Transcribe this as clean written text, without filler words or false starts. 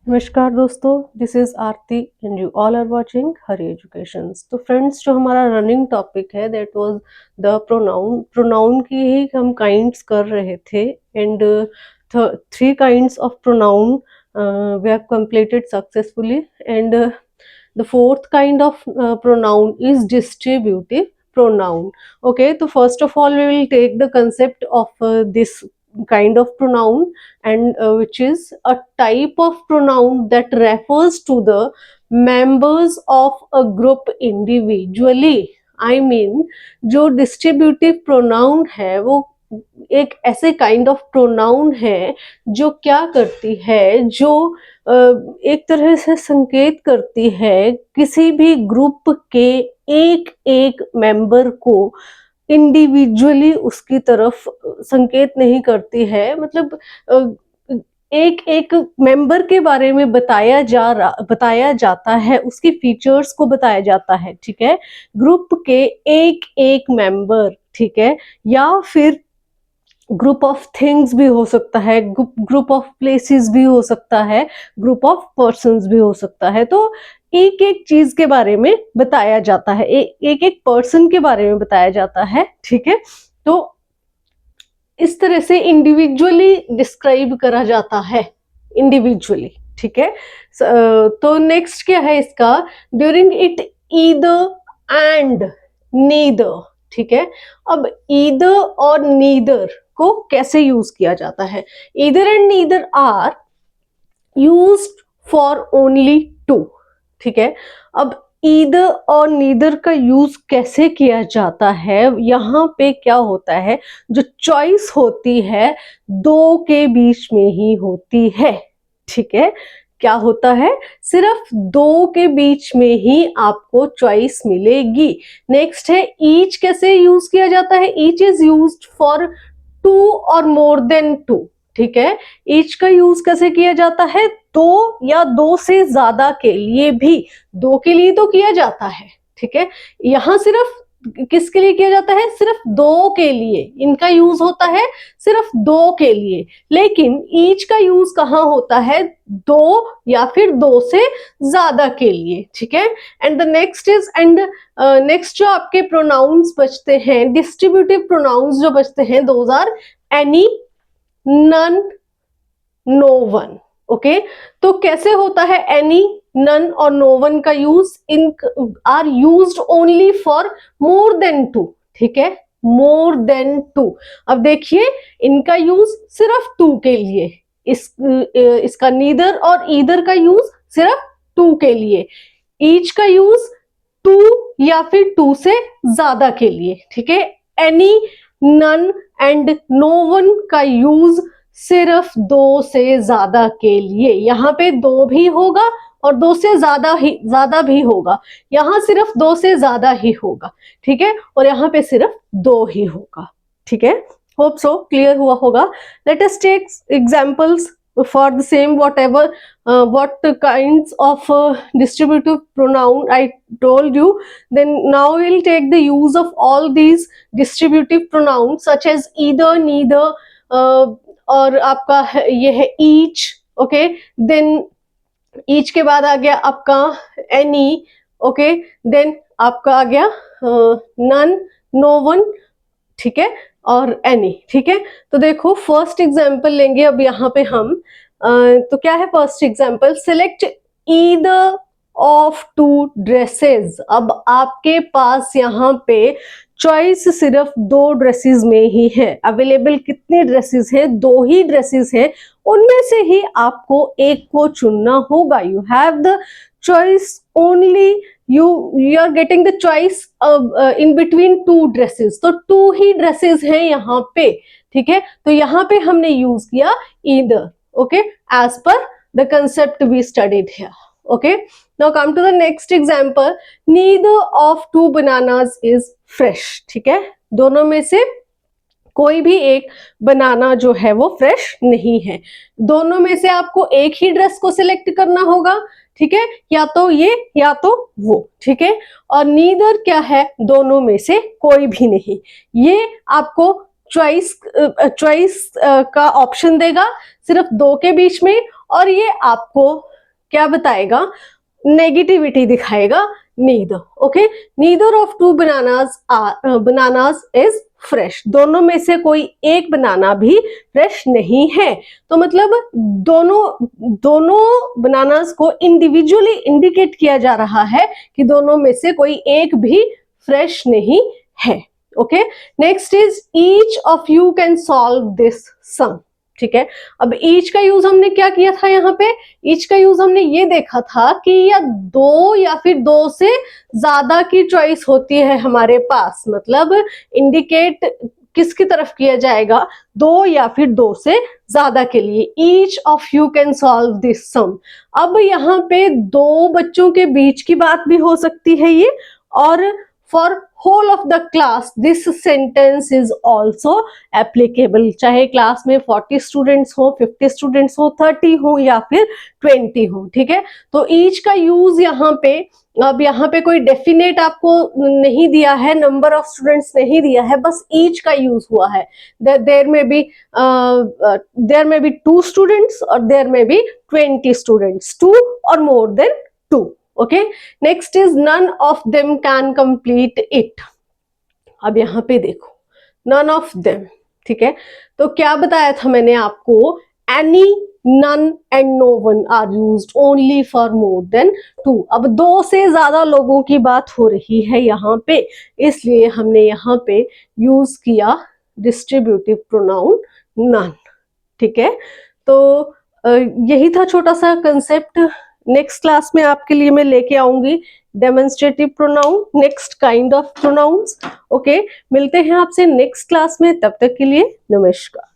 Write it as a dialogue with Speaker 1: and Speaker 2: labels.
Speaker 1: नमस्कार दोस्तों, this is Aarti and you all are watching Hari educations. तो फ्रेंड्स, जो हमारा रनिंग टॉपिक है दैट वाज द प्रोनाउन की ही हम काइंड्स कर रहे थे। And three kinds of pronoun we have completed successfully. And the fourth kind of pronoun is distributive pronoun. Okay, so first of all we will take the concept of this kind of pronoun, and which is a type of pronoun that refers to the members of a group individually. I mean, जो distributive pronoun है वो एक ऐसे kind of pronoun है जो क्या करती है, जो एक तरह से संकेत करती है किसी भी ग्रुप के एक एक मेंबर को इंडिविजुअली उसकी तरफ संकेत नहीं करती है। मतलब एक एक मेंबर के बारे में बताया जाता है, उसकी फीचर्स को बताया जाता है, ठीक है। ग्रुप के एक एक मेंबर, ठीक है, या फिर ग्रुप ऑफ थिंग्स भी हो सकता है, ग्रुप ऑफ प्लेसेस भी हो सकता है, ग्रुप ऑफ पर्सन्स भी हो सकता है। तो एक एक चीज के बारे में बताया जाता है, एक एक पर्सन के बारे में बताया जाता है, ठीक है। तो इस तरह से इंडिविजुअली डिस्क्राइब करा जाता है, इंडिविजुअली, ठीक है। तो नेक्स्ट क्या है इसका, during it either and neither, ठीक है। अब ईदर और नीदर को कैसे यूज किया जाता है? Either and neither are used for only two, ठीक है। अब ईदर और नीदर का यूज कैसे किया जाता है? यहाँ पे क्या होता है, जो चॉइस होती है दो के बीच में ही होती है, ठीक है। क्या होता है, सिर्फ दो के बीच में ही आपको चॉइस मिलेगी। नेक्स्ट है ईच, कैसे यूज किया जाता है? Each is used for two और मोर देन टू, ठीक है। ईच का यूज कैसे किया जाता है? दो या दो से ज्यादा के लिए भी, दो के लिए तो किया जाता है, ठीक है। यहां सिर्फ किसके लिए किया जाता है? सिर्फ दो के लिए इनका यूज होता है, सिर्फ दो के लिए। लेकिन ईच का यूज कहाँ होता है? दो या फिर दो से ज्यादा के लिए, ठीक है। And the next is, and next जो आपके प्रोनाउंस बचते हैं, डिस्ट्रीब्यूटिव प्रोनाउंस जो बचते हैं, those are any, none, no one. Okay, तो कैसे होता है एनी, नन और नो वन का यूज? इन are used only for more than two, ठीक है, मोर देन टू। अब देखिए, इनका यूज सिर्फ टू के लिए, इसका नीदर और ईदर का यूज सिर्फ टू के लिए, ईच का यूज टू या फिर टू से ज्यादा के लिए, ठीक है। Any, none and no one का यूज सिर्फ दो से ज्यादा के लिए। यहाँ पे दो भी होगा और दो से ज्यादा भी होगा, यहाँ सिर्फ दो से ज्यादा ही होगा, ठीक है, और यहाँ पे सिर्फ दो ही होगा, ठीक है। होप सो क्लियर हुआ होगा। Let us take examples for the same, whatever what kinds of distributive pronoun I told you. Then now we'll take the use of all these distributive pronouns such as either, neither, और आपका ये है each, okay. Then each के बाद आ गया आपका any, okay. Then आपका आ गया none, no one, ठीक है, और एनी, ठीक है। तो देखो फर्स्ट एग्जांपल लेंगे अब यहाँ पे हम। तो क्या है first example? Select either of two dresses. अब आपके पास यहाँ पे चॉइस सिर्फ दो ड्रेसेस में ही है। अवेलेबल कितने ड्रेसेस हैं? दो ही ड्रेसेस हैं, उनमें से ही आपको एक को चुनना होगा। You have the choice only, you are getting the choice in between two dresses। तो टू ही ड्रेसेस हैं यहाँ पे, ठीक है। तो यहाँ पे हमने यूज किया either, okay, as per the concept we studied here, okay। now come to the next example, neither of two bananas is fresh, ठीक है। दोनों में से कोई भी एक बनाना जो है वो फ्रेश नहीं है। दोनों में से आपको एक ही ड्रेस को सिलेक्ट करना होगा, ठीक है, या तो ये या तो वो, ठीक है। और नीदर क्या है? दोनों में से कोई भी नहीं। ये आपको चॉइस का ऑप्शन देगा सिर्फ दो के बीच में, और ये आपको क्या बताएगा, नेगेटिविटी दिखाएगा, neither. Okay, neither of two bananas is fresh, दोनों में से कोई एक बनाना भी फ्रेश नहीं है। तो मतलब दोनों बनानास को इंडिविजुअली इंडिकेट किया जा रहा है कि दोनों में से कोई एक भी फ्रेश नहीं है। Okay, next is each of you can solve this sum. ठीक है, अब ईच का यूज हमने क्या किया था, यहाँ पे ईच का यूज हमने ये देखा था कि या दो या फिर दो से ज्यादा की चॉइस होती है हमारे पास, मतलब इंडिकेट किसकी तरफ किया जाएगा, दो या फिर दो से ज्यादा के लिए। Each of you can solve this sum. अब यहाँ पे दो बच्चों के बीच की बात भी हो सकती है ये, और for whole of the class this sentence is also applicable, चाहे क्लास में 40 स्टूडेंट्स हो, 50 स्टूडेंट्स हो, 30 हो या फिर 20 हो। ठीक है, तो ईच का यूज यहाँ पे, अब यहाँ पे कोई डेफिनेट आपको नहीं दिया है, नंबर ऑफ स्टूडेंट्स नहीं दिया है, बस ईच का यूज हुआ है। देयर में बी 2 स्टूडेंट्स और देयर में बी 20 स्टूडेंट्स, 2 और more than 2। Okay, next is none of them can complete it. अब यहाँ पे देखो, नन ऑफ देम, ठीक है, तो क्या बताया था मैंने आपको, any, none and no one are used only for more than 2। अब दो से ज्यादा लोगों की बात हो रही है यहाँ पे, इसलिए हमने यहाँ पे यूज किया डिस्ट्रीब्यूटिव प्रोनाउन नन। ठीक है, तो यही था छोटा सा कंसेप्ट। नेक्स्ट क्लास में आपके लिए मैं लेके आऊंगी demonstrative pronoun, next kind of pronouns. Okay, मिलते हैं आपसे नेक्स्ट क्लास में, तब तक के लिए नमस्कार।